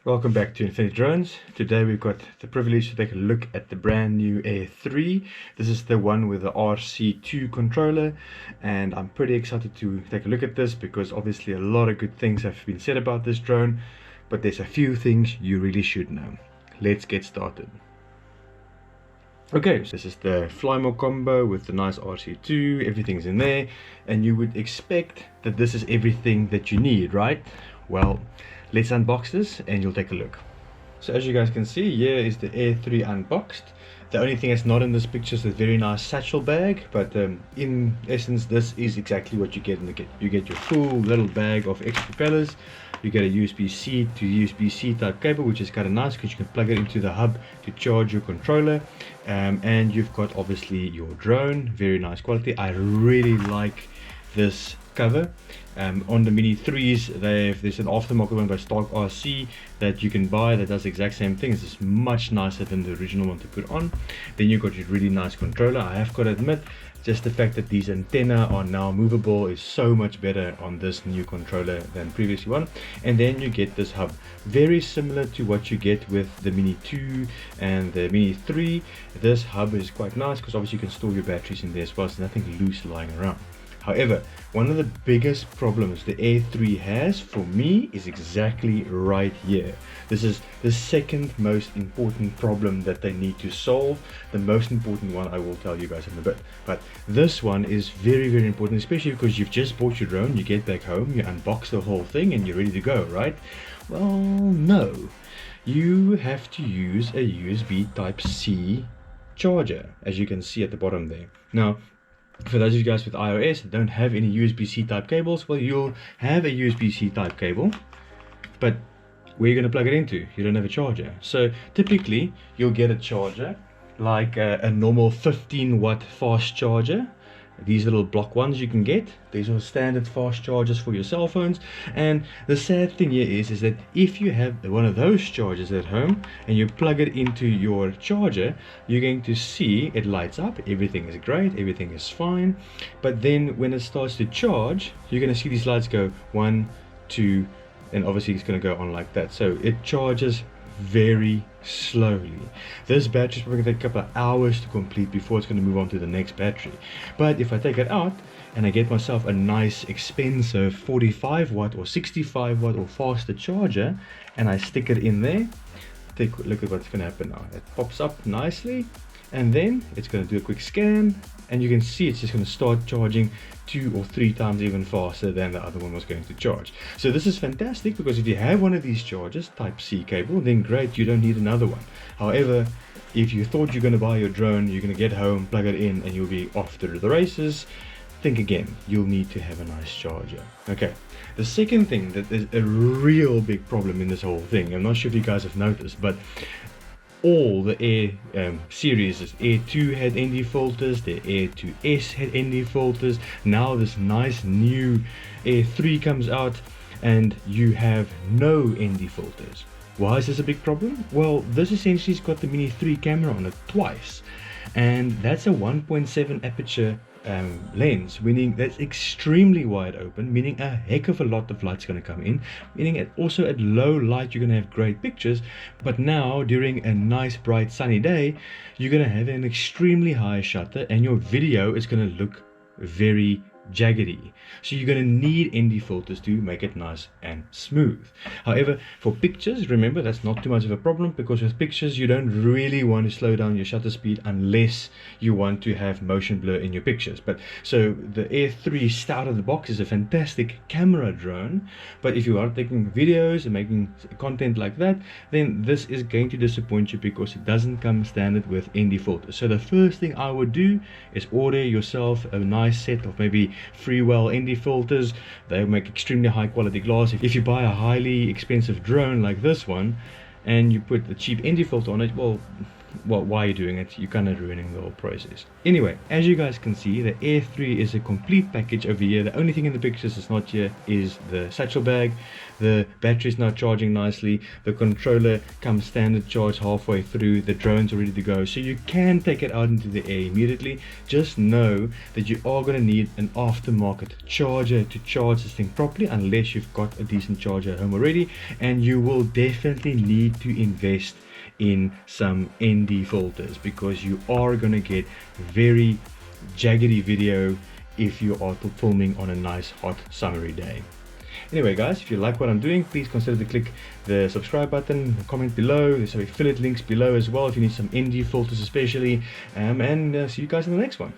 Welcome back to Infinite Drones. Today we've got the privilege to take a look at the brand new Air 3. This is the one with the RC2 controller, and I'm pretty excited to take a look at this because obviously a lot of good things have been said about this drone, but there's a few things you really should know. Let's get started. Okay, so this is the Flymore combo with the nice RC2, everything's in there, and you would expect that this is everything that you need, right? Well, let's unbox this and you'll take a look. So as you guys can see, here is the Air 3 unboxed. The only thing that's not in this picture is the very nice satchel bag, but in essence this is exactly what you get in the kit. You get your full little bag of extra propellers. You get a USB-C to USB-C type cable, which is kind of nice because you can plug it into the hub to charge your controller, and you've got obviously your drone. Very nice quality. I really like this cover. On the Mini 3s, there's an aftermarket one by Stark RC that you can buy that does the exact same thing. It's much nicer than the original one to put on. Then you've got your really nice controller. I have got to admit, just the fact that these antennae are now movable is so much better on this new controller than previous one. And then you get this hub, very similar to what you get with the Mini 2 and the Mini 3. This hub is quite nice because obviously you can store your batteries in there as well. There's nothing loose lying around. However, one of the biggest problems the Air 3 has for me is exactly right here. This is the second most important problem that they need to solve. The most important one I will tell you guys in a bit. But this one is very, very important, especially because you've just bought your drone, you get back home, you unbox the whole thing and you're ready to go, right? Well, no. You have to use a USB Type-C charger, as you can see at the bottom there. Now, for those of you guys with iOS that don't have any USB-C type cables, well, you'll have a USB-C type cable, but where are you going to plug it into? You don't have a charger. So typically you'll get a charger like a normal 15-watt fast charger. These little block ones you can get. These are standard fast chargers for your cell phones. And the sad thing here is that if you have one of those chargers at home and you plug it into your charger, you're going to see it lights up. Everything is great, everything is fine. But then when it starts to charge, you're going to see these lights go 1, 2, and obviously it's going to go on like that. So it charges very slowly. This battery is probably going to take a couple of hours to complete before it's going to move on to the next battery. But if I take it out and I get myself a nice expensive 45 watt or 65 watt or faster charger and I stick it in there, take a look at what's going to happen now. It pops up nicely and then it's going to do a quick scan and you can see it's just going to start charging 2 or 3 times even faster than the other one was going to charge. So this is fantastic because if you have one of these chargers, Type-C cable, then great, you don't need another one. However, if you thought you're going to buy your drone, you're going to get home, plug it in and you'll be off to the races, think again. You'll need to have a nice charger. Okay, the second thing that is a real big problem in this whole thing, I'm not sure if you guys have noticed, but all the Air series, Air 2 had ND filters, the Air 2S had ND filters. Now this nice new Air 3 comes out and you have no ND filters. Why is this a big problem? Well, this essentially has got the Mini 3 camera on it twice, and that's a 1.7 aperture lens, meaning that's extremely wide open, meaning a heck of a lot of light's going to come in, meaning also at low light you're going to have great pictures, but now during a nice bright sunny day you're going to have an extremely high shutter and your video is going to look very jaggedy. So you're going to need ND filters to make it nice and smooth. However, for pictures, remember that's not too much of a problem because with pictures you don't really want to slow down your shutter speed unless you want to have motion blur in your pictures. But so the Air 3 out of the box is a fantastic camera drone, but if you are taking videos and making content like that, then this is going to disappoint you because it doesn't come standard with ND filters. So the first thing I would do is order yourself a nice set of maybe Freewell ND filters. They make extremely high quality glass. If you buy a highly expensive drone like this one and you put a cheap ND filter on it, well, well, why you're doing it, you're kind of ruining the whole process. Anyway, as you guys can see, the Air 3 is a complete package over here. The only thing in the pictures that's not here is the satchel bag. The battery is now charging nicely. The controller comes standard charge halfway through. The drone's ready to go, so you can take it out into the air immediately. Just know that you are going to need an aftermarket charger to charge this thing properly, unless you've got a decent charger at home already, and you will definitely need to invest in some ND filters, because you are going to get very jaggedy video if you are filming on a nice hot summery day. Anyway guys, if you like what I'm doing, please consider to click the subscribe button, comment below. There's some affiliate links below as well if you need some ND filters especially, and see you guys in the next one.